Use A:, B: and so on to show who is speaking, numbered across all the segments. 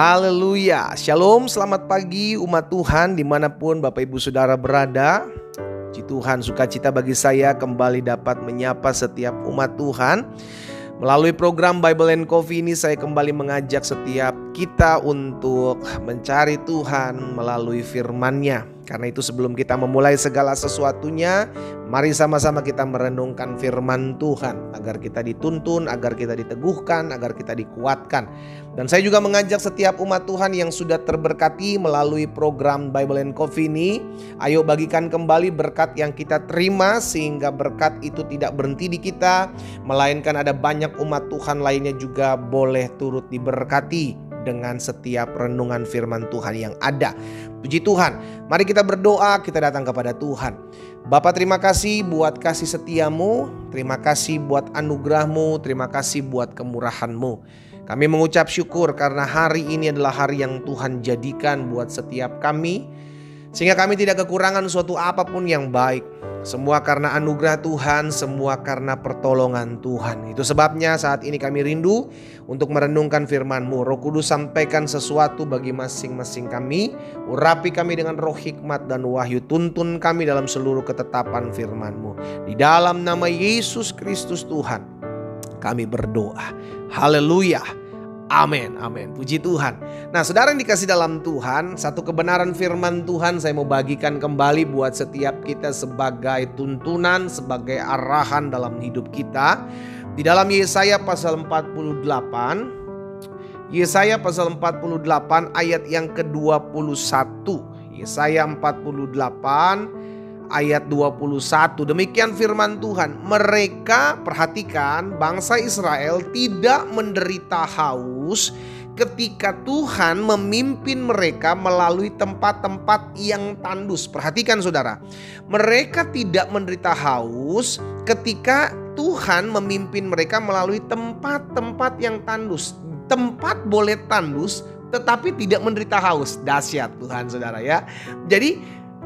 A: Haleluya, shalom, selamat pagi umat Tuhan dimanapun Bapak Ibu Saudara berada. Puji Tuhan, sukacita bagi saya kembali dapat menyapa setiap umat Tuhan. Melalui program Bible and Coffee ini saya kembali mengajak setiap kita untuk mencari Tuhan melalui firman-Nya. Karena itu sebelum kita memulai segala sesuatunya, mari sama-sama kita merenungkan firman Tuhan. Agar kita dituntun, agar kita diteguhkan, agar kita dikuatkan. Dan saya juga mengajak setiap umat Tuhan yang sudah terberkati melalui program Bible and Coffee ini. Ayo bagikan kembali berkat yang kita terima sehingga berkat itu tidak berhenti di kita. Melainkan ada banyak umat Tuhan lainnya juga boleh turut diberkati dengan setiap renungan firman Tuhan yang ada. Puji Tuhan, mari kita berdoa, kita datang kepada Tuhan. Bapa, terima kasih buat kasih setiamu, terima kasih buat anugerahmu, terima kasih buat kemurahanmu. Kami mengucap syukur karena hari ini adalah hari yang Tuhan jadikan buat setiap kami, sehingga kami tidak kekurangan suatu apapun yang baik. Semua karena anugerah Tuhan, semua karena pertolongan Tuhan. Itu sebabnya saat ini kami rindu untuk merenungkan firman-Mu. Roh Kudus, sampaikan sesuatu bagi masing-masing kami. Urapi kami dengan roh hikmat dan wahyu. Tuntun kami dalam seluruh ketetapan firman-Mu. Di dalam nama Yesus Kristus Tuhan, kami berdoa. Haleluya. Amin, amin. Puji Tuhan. Nah, saudara yang dikasih dalam Tuhan, satu kebenaran firman Tuhan saya mau bagikan kembali buat setiap kita sebagai tuntunan, sebagai arahan dalam hidup kita. Di dalam Yesaya pasal 48, Yesaya pasal 48 ayat yang ke-21. Yesaya 48 ayat 21. Demikian firman Tuhan. Mereka, perhatikan, bangsa Israel tidak menderita haus ketika Tuhan memimpin mereka melalui tempat-tempat yang tandus. Perhatikan saudara, mereka tidak menderita haus ketika Tuhan memimpin mereka melalui tempat-tempat yang tandus. Tempat boleh tandus tetapi tidak menderita haus. Dahsyat Tuhan saudara ya. Jadi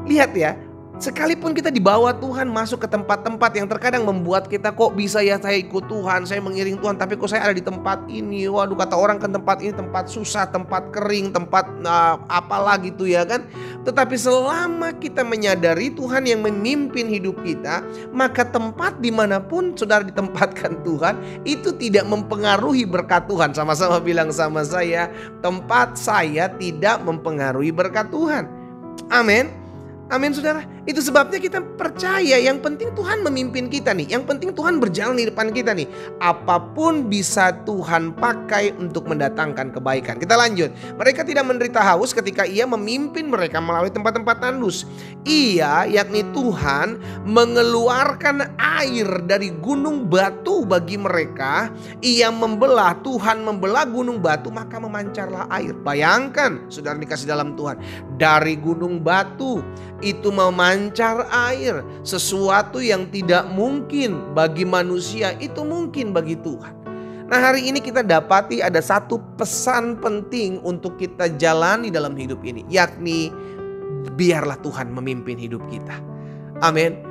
A: lihat ya, sekalipun kita dibawa Tuhan masuk ke tempat-tempat yang terkadang membuat kita, kok bisa ya saya ikut Tuhan, saya mengiring Tuhan, tapi kok saya ada di tempat ini. Waduh, kata orang kan tempat ini tempat susah, tempat kering, tempat apalah gitu ya kan. Tetapi selama kita menyadari Tuhan yang memimpin hidup kita, maka tempat dimanapun saudara ditempatkan Tuhan, itu tidak mempengaruhi berkat Tuhan. Sama-sama bilang sama saya, tempat saya tidak mempengaruhi berkat Tuhan. Amin. Amin saudara. Itu sebabnya kita percaya yang penting Tuhan memimpin kita nih. Yang penting Tuhan berjalan di depan kita nih. Apapun bisa Tuhan pakai untuk mendatangkan kebaikan. Kita lanjut. Mereka tidak menderita haus ketika Ia memimpin mereka melalui tempat-tempat tandus. Ia, yakni Tuhan, mengeluarkan air dari gunung batu bagi mereka. Ia membelah, Tuhan membelah gunung batu, maka memancarlah air. Bayangkan saudara dikasih dalam Tuhan, dari gunung batu itu memancar air. Sesuatu yang tidak mungkin bagi manusia itu mungkin bagi Tuhan. Nah, hari ini kita dapati ada satu pesan penting untuk kita jalani dalam hidup ini, yakni biarlah Tuhan memimpin hidup kita. Amin.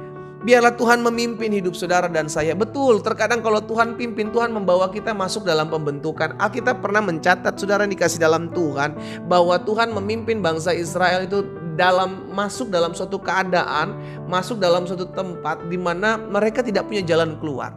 A: Biarlah Tuhan memimpin hidup saudara dan saya. Betul, terkadang kalau Tuhan pimpin, Tuhan membawa kita masuk dalam pembentukan. Alkitab pernah mencatat saudara dikasih dalam Tuhan, bahwa Tuhan memimpin bangsa Israel itu masuk dalam suatu keadaan, masuk dalam suatu tempat di mana mereka tidak punya jalan keluar.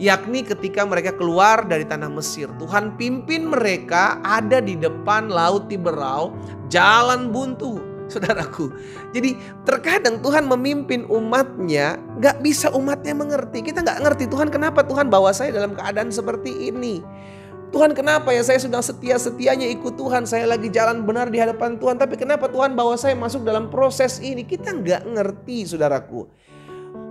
A: Yakni ketika mereka keluar dari tanah Mesir, Tuhan pimpin mereka ada di depan laut Tiberau, jalan buntu. Saudaraku, jadi terkadang Tuhan memimpin umatnya, gak bisa umatnya mengerti. Kita gak ngerti Tuhan, kenapa Tuhan bawa saya dalam keadaan seperti ini. Tuhan, kenapa ya saya sudah setia-setianya ikut Tuhan, saya lagi jalan benar di hadapan Tuhan, tapi kenapa Tuhan bawa saya masuk dalam proses ini? Kita gak ngerti saudaraku.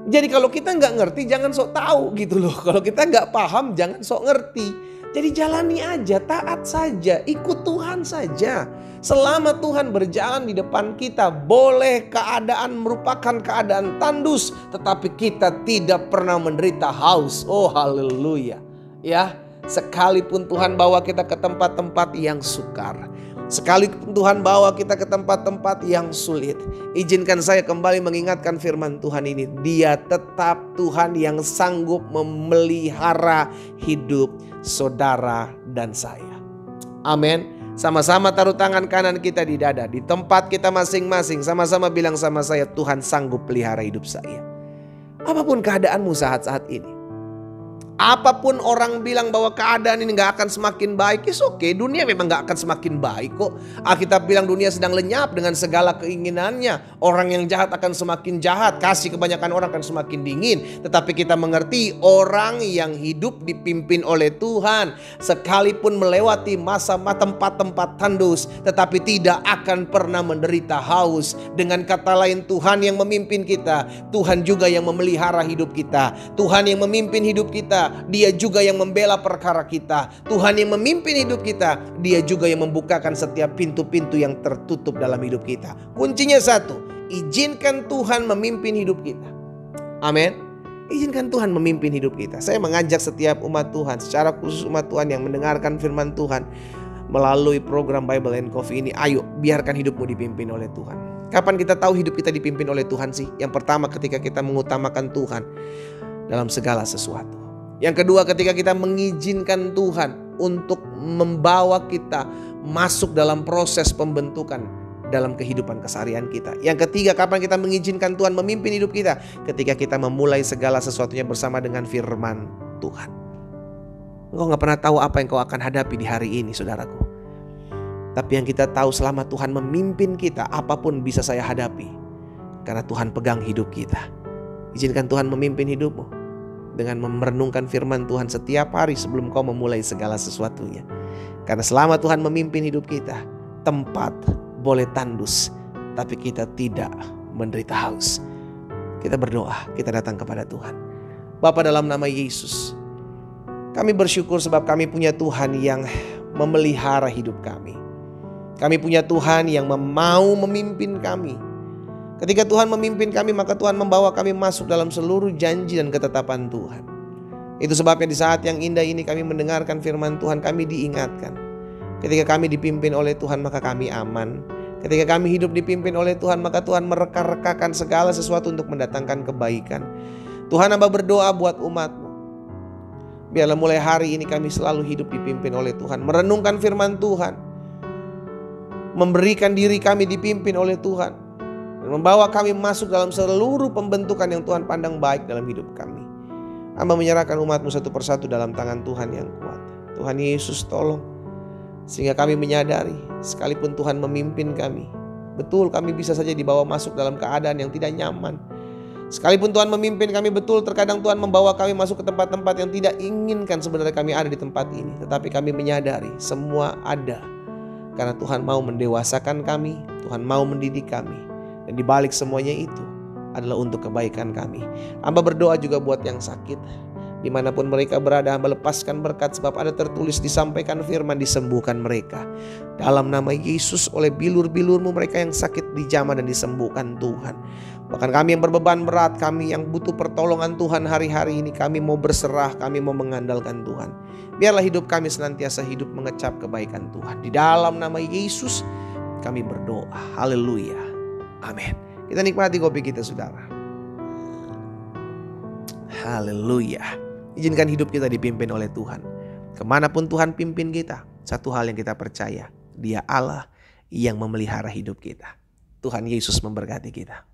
A: Jadi kalau kita gak ngerti jangan sok tahu gitu loh. Kalau kita gak paham jangan sok ngerti. Jadi jalani aja, taat saja, ikut Tuhan saja. Selama Tuhan berjalan di depan kita, boleh keadaan merupakan keadaan tandus, tetapi kita tidak pernah menderita haus. Oh haleluya. Ya, sekalipun Tuhan bawa kita ke tempat-tempat yang sukar, sekalipun Tuhan bawa kita ke tempat-tempat yang sulit, izinkan saya kembali mengingatkan firman Tuhan ini. Dia tetap Tuhan yang sanggup memelihara hidup saudara dan saya. Amin. Sama-sama taruh tangan kanan kita di dada, di tempat kita masing-masing. Sama-sama bilang sama saya, Tuhan sanggup pelihara hidup saya. Apapun keadaanmu saat-saat ini. Apapun orang bilang bahwa keadaan ini gak akan semakin baik, it's okay. Dunia memang gak akan semakin baik kok. Alkitab bilang dunia sedang lenyap dengan segala keinginannya. Orang yang jahat akan semakin jahat, kasih kebanyakan orang akan semakin dingin. Tetapi kita mengerti orang yang hidup dipimpin oleh Tuhan, sekalipun melewati masa-masa tempat-tempat tandus, tetapi tidak akan pernah menderita haus. Dengan kata lain, Tuhan yang memimpin kita, Tuhan juga yang memelihara hidup kita. Tuhan yang memimpin hidup kita, Dia juga yang membela perkara kita. Tuhan yang memimpin hidup kita, Dia juga yang membukakan setiap pintu-pintu yang tertutup dalam hidup kita. Kuncinya satu, izinkan Tuhan memimpin hidup kita. Amin. Izinkan Tuhan memimpin hidup kita. Saya mengajak setiap umat Tuhan, secara khusus umat Tuhan yang mendengarkan firman Tuhan melalui program Bible and Coffee ini, ayo biarkan hidupmu dipimpin oleh Tuhan. Kapan kita tahu hidup kita dipimpin oleh Tuhan sih? Yang pertama, ketika kita mengutamakan Tuhan dalam segala sesuatu. Yang kedua, ketika kita mengizinkan Tuhan untuk membawa kita masuk dalam proses pembentukan dalam kehidupan keseharian kita. Yang ketiga, kapan kita mengizinkan Tuhan memimpin hidup kita? Ketika kita memulai segala sesuatunya bersama dengan firman Tuhan. Engkau gak pernah tahu apa yang kau akan hadapi di hari ini, saudaraku. Tapi yang kita tahu, selama Tuhan memimpin kita, apapun bisa saya hadapi. Karena Tuhan pegang hidup kita. Izinkan Tuhan memimpin hidupmu dengan merenungkan firman Tuhan setiap hari sebelum kau memulai segala sesuatunya. Karena selama Tuhan memimpin hidup kita, tempat boleh tandus, tapi kita tidak menderita haus. Kita berdoa, kita datang kepada Tuhan. Bapa, dalam nama Yesus, kami bersyukur sebab kami punya Tuhan yang memelihara hidup kami. Kami punya Tuhan yang mau memimpin kami. Ketika Tuhan memimpin kami, maka Tuhan membawa kami masuk dalam seluruh janji dan ketetapan Tuhan. Itu sebabnya di saat yang indah ini kami mendengarkan firman Tuhan, kami diingatkan. Ketika kami dipimpin oleh Tuhan, maka kami aman. Ketika kami hidup dipimpin oleh Tuhan, maka Tuhan mereka-rekakan segala sesuatu untuk mendatangkan kebaikan. Tuhan, hamba berdoa buat umat-Mu. Biarlah mulai hari ini kami selalu hidup dipimpin oleh Tuhan. Merenungkan firman Tuhan. Memberikan diri kami dipimpin oleh Tuhan. Membawa kami masuk dalam seluruh pembentukan yang Tuhan pandang baik dalam hidup kami. Hamba menyerahkan umat-Mu satu persatu dalam tangan Tuhan yang kuat. Tuhan Yesus, tolong. Sehingga kami menyadari, sekalipun Tuhan memimpin kami, betul kami bisa saja dibawa masuk dalam keadaan yang tidak nyaman. Sekalipun Tuhan memimpin kami, betul terkadang Tuhan membawa kami masuk ke tempat-tempat yang tidak inginkan sebenarnya kami ada di tempat ini. Tetapi kami menyadari semua ada karena Tuhan mau mendewasakan kami, Tuhan mau mendidik kami. Dan di balik semuanya itu adalah untuk kebaikan kami. Hamba berdoa juga buat yang sakit. Dimanapun mereka berada, hamba lepaskan berkat sebab ada tertulis, disampaikan firman, disembuhkan mereka. Dalam nama Yesus, oleh bilur-bilur-Mu mereka yang sakit dijamah dan disembuhkan Tuhan. Bahkan kami yang berbeban berat, kami yang butuh pertolongan Tuhan hari-hari ini, kami mau berserah, kami mau mengandalkan Tuhan. Biarlah hidup kami senantiasa hidup mengecap kebaikan Tuhan. Di dalam nama Yesus kami berdoa. Haleluya. Amin. Kita nikmati kopi kita, saudara. Haleluya. Izinkan hidup kita dipimpin oleh Tuhan. Kemanapun Tuhan pimpin kita, satu hal yang kita percaya, Dia Allah yang memelihara hidup kita. Tuhan Yesus memberkati kita.